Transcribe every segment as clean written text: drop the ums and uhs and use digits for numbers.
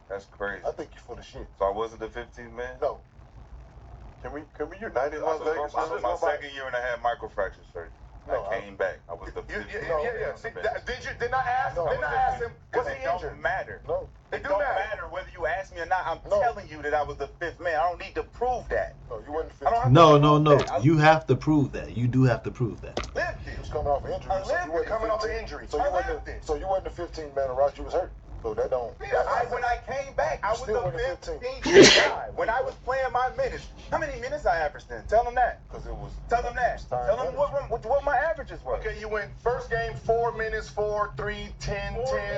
That's crazy. I think you're full of shit. So I wasn't the 15th man? No. Can we unite in Las Vegas? This was my second year and a half microfracture surgery. No, I came back. I was the 15th. Yeah. See, did not ask him, was he injured? It don't matter. No. It don't matter whether you ask me or not. I'm telling you that I was the 5th man. I don't need to prove that. No, you wasn't the 15th. No. You have to prove that. You do have to prove that. You was coming off an injury. Coming off an injury. So you wasn't the 15th man on roster. You was hurt. So that don't. When I came back, I was the Still 15th guy. When I was playing my minutes, how many minutes I averaged then? Tell them that. Because it was. Tell them that. Tell them what my averages were. Okay, you went first game 4 minutes, 4, 3, 10,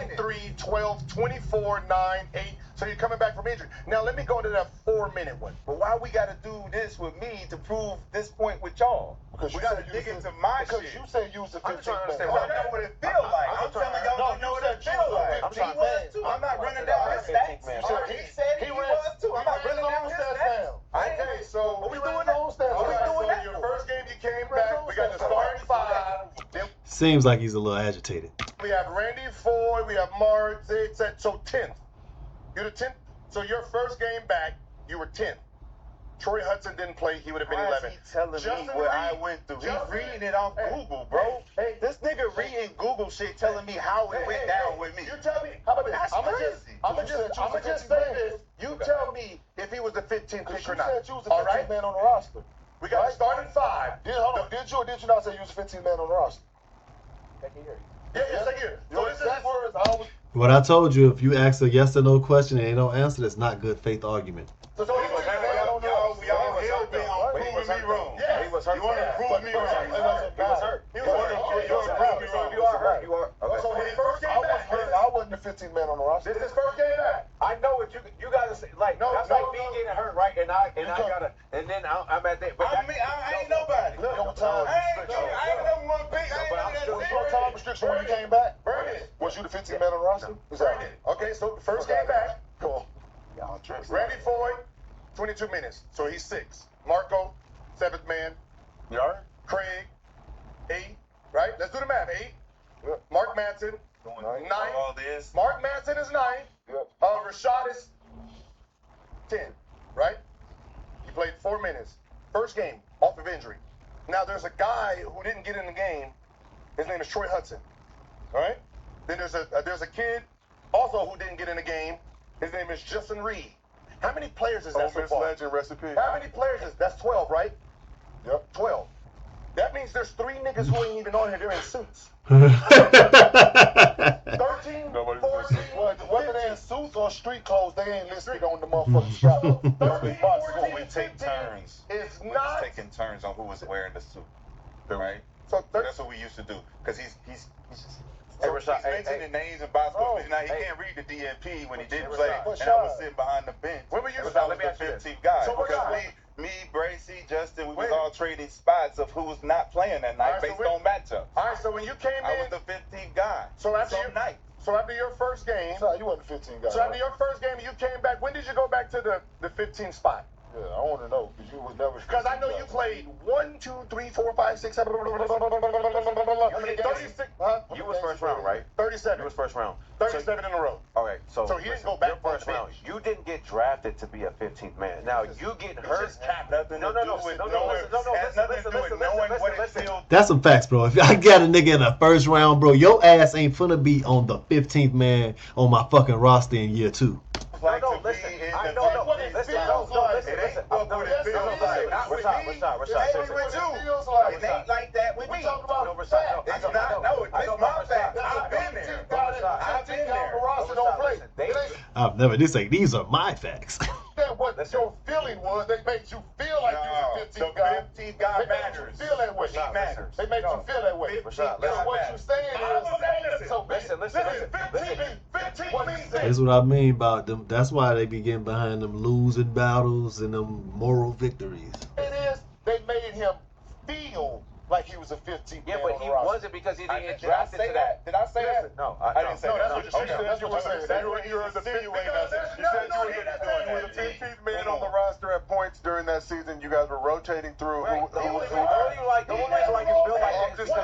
10, 3, 12, 24, 9, 8. So you're coming back from injury. Now let me go into that 4-minute one. But why we got to do this with me to prove this point with y'all? Because we got to dig into my shit. Because you said you was the 15th man. I know what it feels like. I'm telling y'all I know what it feels like. He was too. I'm not running down his stats. He said he was too. I'm not running down his stats. Okay, so are we doing that? Your first game you came back. We got the starting 5. Seems like he's a little agitated. We have Randy Foy. We have Mark. So 10th. You're the 10th. So your first game back, you were 10th. Troy Hudson didn't play. He would have been 11th. He telling me what I went through. He's reading it off Google, bro. This nigga reading Google shit telling me how it went down with me. You tell me. How about this? That's crazy. I'm gonna just say this. You tell me if he was the 15th pick or not. You said you was the 15th man on the roster. We got starting 5. Did you or did you not say you was the 15th man on the roster? Yes, I hear. So this is words I always. What I told you, if you ask a yes or no question and they don't answer, that's not good faith argument. So he was Y'all been on proving me wrong. Yeah, he was hurt. You want to prove me wrong? He was hurt. You want to prove me wrong? You are hurt. You are. Okay. So his first game back. I wasn't the 15th man on the roster. This is his first game back. I know what you gotta say. Like that's like me getting hurt, right? And I gotta, and then I'm at that. But I ain't nobody. I ain't no one pick. Your time restriction when you came back? Was you the 15th man on the roster? Okay, so the first game back. Cool. Randy Foy, 22 minutes. So he's 6. Marco, 7th man. You all right? Craig, 8. Right? Let's do the math. 8. Yep. Mark Manson, 9. All this. Mark Manson is 9. Yep. Rashad is 10. Right? He played 4 minutes. First game, off of injury. Now there's a guy who didn't get in the game. His name is Troy Hudson. All right? Then there's a kid also who didn't get in the game. His name is Justin Reed. How many players is that so far? Legend recipe. How many players is that's 12, right? Yep. 12. That means there's 3 niggas who ain't even on here. They're in suits. 13, Nobody's 14, Whether they're in suits or street clothes, they ain't listed on the motherfucking shop. 13, 14, We take turns. It's We're not. just taking turns on who was wearing the suit, right? So That's what we used to do. Because he's just. Hey, So Rashad, he's mentioning names and box scores. Now he can't read the DMP when he didn't play, Rashad. and I was sitting behind the bench. When were you? Because I was Let me the ask you this. 15th guy. So because Rashad. me, Bracy, Justin, we was all trading spots of who was not playing that night based on matchups. All right, so when you came I was in, the 15th guy. so after your first game, You wasn't the 15th guy. so after your first game, you came back. When did you go back to the 15th spot? Yeah, I want to know because you was never. Because I know you played 1, 2, 3, 4, 5, 6, 7. How many 36? Huh? You was first round, right? 37. You was first round. 37 in a row. Okay, so he didn't go back your first on the round. bench. You didn't get drafted to be a 15th man. Now you get hurt. just capped. Nothing to do with knowing what it feels. That's some facts, bro. If I got a nigga in the first round, bro, your ass ain't finna be on the 15th man on my fucking roster in year 2. Like No, to be listen. in I the know, what it listen, feels no, like. listen, It listen. ain't what it feels like. Not with me. Rashad, It ain't with you. It ain't like that with me. talking about No, Rashad, no, It's not. No, it's my fact. I've been there. I've been there. Roster don't play. I've never this like these are my facts. What your feeling was, they made you feel like you was the 15th guy. The 15th guy They made matters. you feel that way. He matters. They made you feel that way. Rashad, So what you're saying is, Listen. 15 means that. That's what I mean about them. That's why they be getting behind them losing battles and them moral victories. It is, they made him feel like he was a 15th Yeah, man but on he the roster. wasn't because he didn't get Did I drafted say to that? Did I say that? No, I didn't say No, that. that's what you said. That's what you said. You were the 15th man on the roster at points during that season. You guys were rotating through who was who. The only reason like it's built like I'm this. just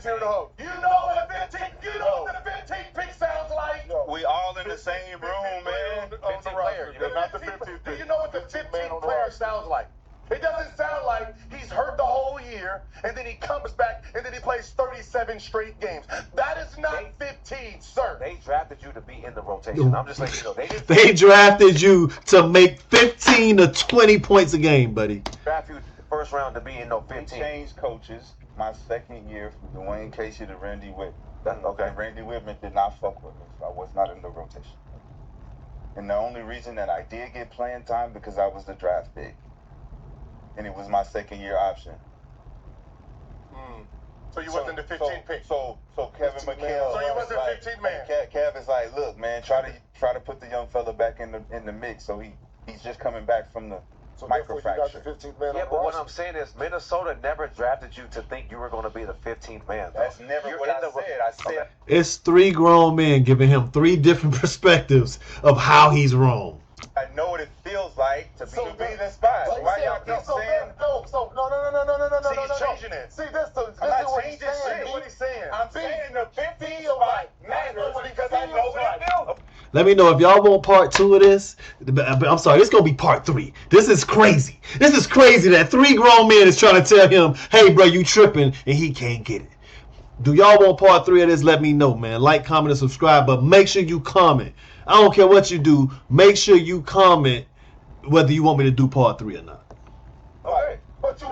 here to hope. You know what the 15th pick sounds like? We We all in the same room, man. On the roster. They're not the 15th. Do you know what the 15th player sounds like? It doesn't sound like he's hurt the whole year, and then he comes back, and then he plays 37 straight games. That is not 15, sir. They drafted you to be in the rotation. I'm just letting you know. They drafted you to make 15 to 20 points a game, buddy. Draft you first round to be in no 15. They changed coaches my second year from Dwayne Casey to Randy Whitman. Okay. Randy Whitman did not fuck with me, so I was not in the rotation. And the only reason that I did get playing time because I was the draft pick. And it was my second year option. So you wasn't the 15th pick. So Kevin McHale. So you wasn't 15th man. Kevin's like, look, man, try to put the young fella back in the mix. So he's just coming back from the microfracture. You got the 15th man Yeah, on but the what roster. I'm saying is Minnesota never drafted you to think you were going to be the 15th man. Though. That's never what I said. I said It's 3 grown men giving him 3 different perspectives of how he's wrong. I know what it feels like to be So in the spot. Like, Why y'all keep saying? No. See, he's changing it. See, this is what he's saying. What he's saying. I'm saying the 15 spot matters because I know what it feels. Let me know if y'all want part 2 of this. I'm sorry, it's going to be part 3. This is crazy. This is crazy that 3 grown men is trying to tell him, hey, bro, you tripping, and he can't get it. Do y'all want part 3 of this? Let me know, man. Like, comment, and subscribe, but make sure you comment. I don't care what you do. Make sure you comment whether you want me to do part 3 or not. Okay. But you